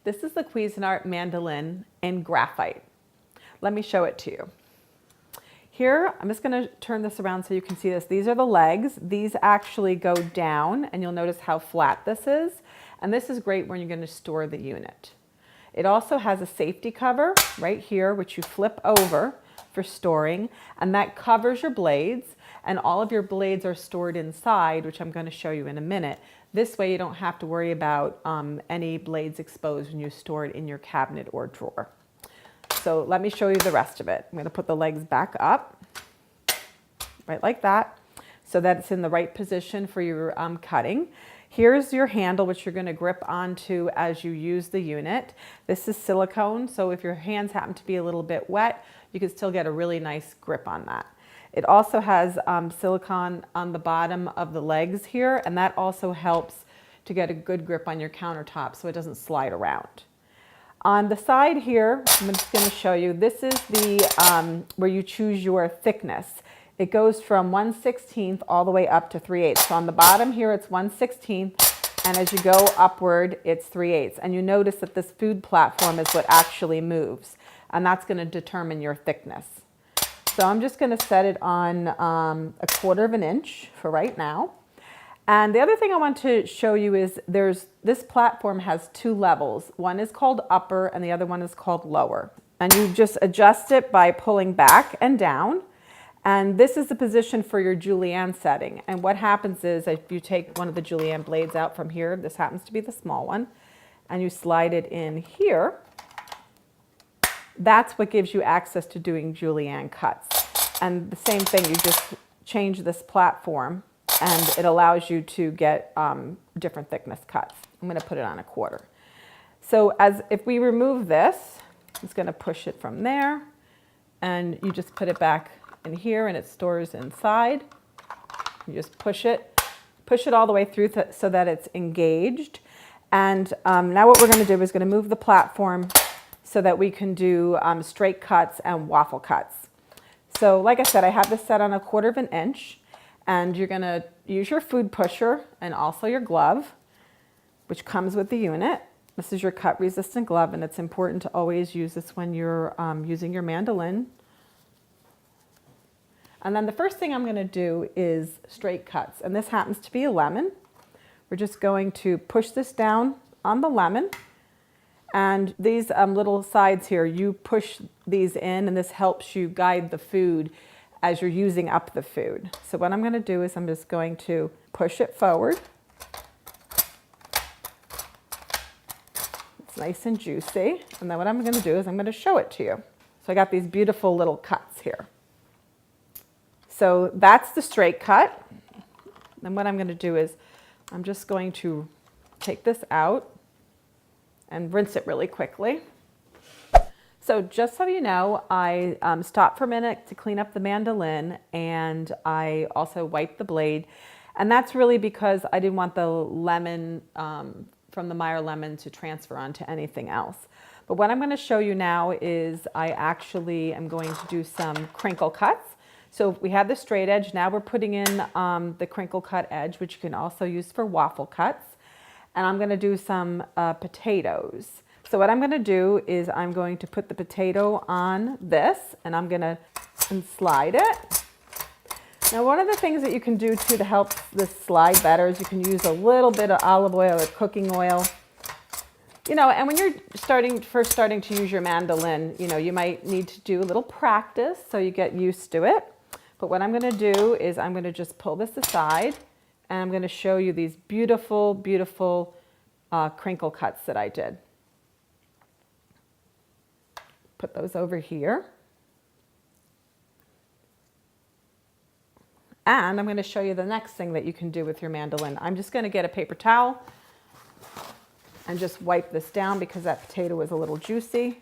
This is the Cuisinart Mandoline in graphite. Let me show it to you. Here, I'm just going to turn this around so you can see this. These are the legs. These actually go down, and you'll notice how flat this is. And this is great when you're going to store the unit. It also has a safety cover right here, which you flip over for storing, and that covers your blades, and all of your blades are stored inside, which I'm going to show you in a minute. This way you don't have to worry about any blades exposed when you store it in your cabinet or drawer. So let me show you the rest of it. I'm going to put the legs back up, right like that, so that it's in the right position for your cutting. Here's your handle, which you're going to grip onto as you use the unit. This is silicone, so if your hands happen to be a little bit wet, you can still get a really nice grip on that. It also has silicone on the bottom of the legs here, and that also helps to get a good grip on your countertop so it doesn't slide around. On the side here, I'm just going to show you, this is the where you choose your thickness. It goes from 1/16 all the way up to 3/8. So on the bottom here, it's 1/16, and as you go upward, it's 3/8. And you notice that this food platform is what actually moves, and that's going to determine your thickness. So I'm just going to set it on 1/4 inch for right now. And the other thing I want to show you is this platform has two levels. One is called upper and the other one is called lower. And you just adjust it by pulling back and down. And this is the position for your julienne setting. And what happens is if you take one of the julienne blades out from here, this happens to be the small one, and you slide it in here, that's what gives you access to doing julienne cuts. And the same thing, you just change this platform and it allows you to get different thickness cuts. I'm going to put it on 1/4. So if we remove this, I'm just going to push it from there, and you just put it back in here and it stores inside. You just push it all the way through so that it's engaged. And now what we're going to do is going to move the platform so that we can do straight cuts and waffle cuts. So like I said, I have this set on 1/4 inch, and you're going to use your food pusher and also your glove, which comes with the unit. This is your cut resistant glove, and it's important to always use this when you're using your mandolin. And then the first thing I'm going to do is straight cuts, and this happens to be a lemon. We're just going to push this down on the lemon, and these little sides here, you push these in, and this helps you guide the food as you're using up the food. So what I'm going to do is I'm just going to push it forward. It's nice and juicy. And then what I'm going to do is I'm going to show it to you. So I got these beautiful little cuts here. So that's the straight cut. Then what I'm going to do is I'm just going to take this out and rinse it really quickly. So just so you know, I stopped for a minute to clean up the mandolin, and I also wiped the blade. And that's really because I didn't want the lemon from the Meyer lemon to transfer onto anything else. But what I'm going to show you now is I actually am going to do some crinkle cuts. So we have the straight edge. Now we're putting in the crinkle cut edge, which you can also use for waffle cuts. And I'm going to do some potatoes. So what I'm going to do is I'm going to put the potato on this, and I'm going to slide it. Now one of the things that you can do too to help this slide better is you can use a little bit of olive oil or cooking oil. You know, and when you're first starting to use your mandolin, you know, you might need to do a little practice so you get used to it. But what I'm going to do is I'm going to just pull this aside, and I'm going to show you these beautiful, beautiful crinkle cuts that I did. Put those over here. And I'm going to show you the next thing that you can do with your mandolin. I'm just going to get a paper towel and just wipe this down because that potato was a little juicy.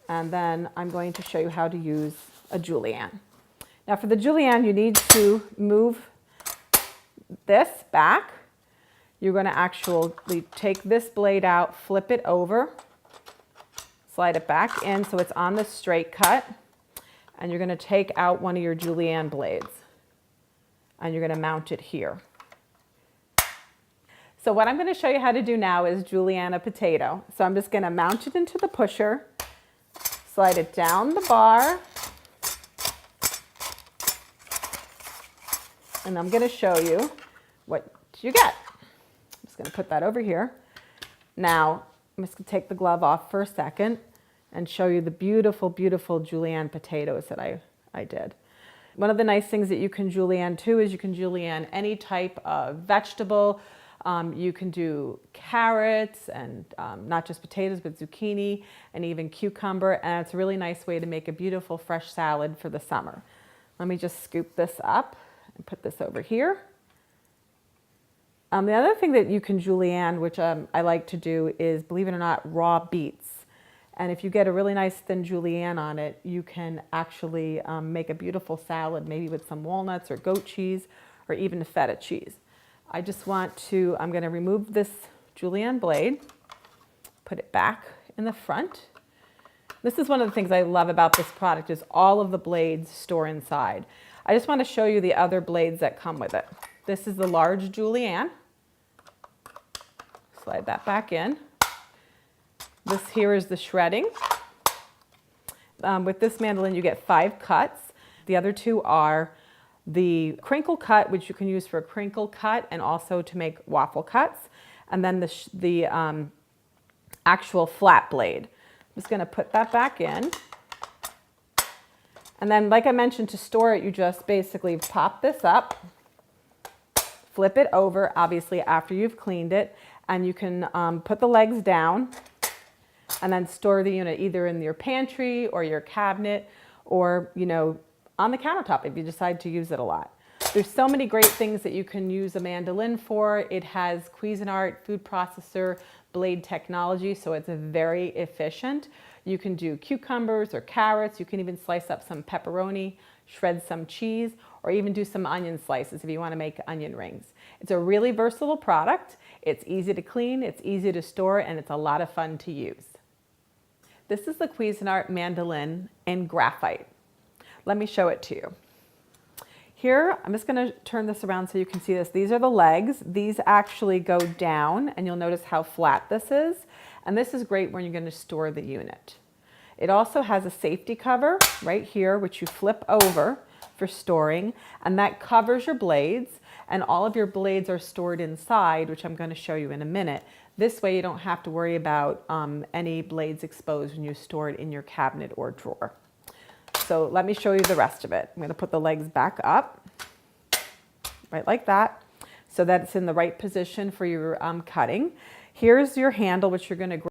And then I'm going to show you how to use a julienne. Now for the julienne, you need to move this back. You're going to actually take this blade out, flip it over, slide it back in so it's on the straight cut, and you're going to take out one of your julienne blades, and you're going to mount it here. So what I'm going to show you how to do now is julienne a potato. So I'm just going to mount it into the pusher, slide it down the bar, and I'm going to show you what you get. I'm just going to put that over here. Now, I'm just going to take the glove off for a second and show you the beautiful, beautiful julienne potatoes that I did. One of the nice things that you can julienne too is you can julienne any type of vegetable. You can do carrots and not just potatoes, but zucchini and even cucumber. And it's a really nice way to make a beautiful fresh salad for the summer. Let me just scoop this up and put this over here. The other thing that you can julienne, which I like to do, is, believe it or not, raw beets. And if you get a really nice thin julienne on it, you can actually make a beautiful salad, maybe with some walnuts or goat cheese or even feta cheese. I'm going to remove this julienne blade, put it back in the front. This is one of the things I love about this product is all of the blades store inside. I just want to show you the other blades that come with it. This is the large julienne. Slide that back in. This here is the shredding. With this mandolin, you get 5 cuts. The other 2 are the crinkle cut, which you can use for a crinkle cut and also to make waffle cuts. And then the actual flat blade. I'm just going to put that back in. And then, like I mentioned, to store it, you just basically pop this up, flip it over, obviously after you've cleaned it, and you can put the legs down and then store the unit either in your pantry or your cabinet or, on the countertop if you decide to use it a lot. There's so many great things that you can use a mandolin for. It has Cuisinart food processor blade technology, so it's very efficient. You can do cucumbers or carrots. You can even slice up some pepperoni, shred some cheese, or even do some onion slices if you want to make onion rings. It's a really versatile product. It's easy to clean, it's easy to store, and it's a lot of fun to use. This is the Cuisinart Mandoline in graphite. Let me show it to you. Here, I'm just going to turn this around so you can see this. These are the legs. These actually go down, and you'll notice how flat this is. And this is great when you're going to store the unit. It also has a safety cover right here, which you flip over for storing, and that covers your blades. And all of your blades are stored inside, which I'm going to show you in a minute. This way you don't have to worry about any blades exposed when you store it in your cabinet or drawer. So let me show you the rest of it. I'm going to put the legs back up, right like that, so that it's in the right position for your cutting. Here's your handle, which you're going to grab.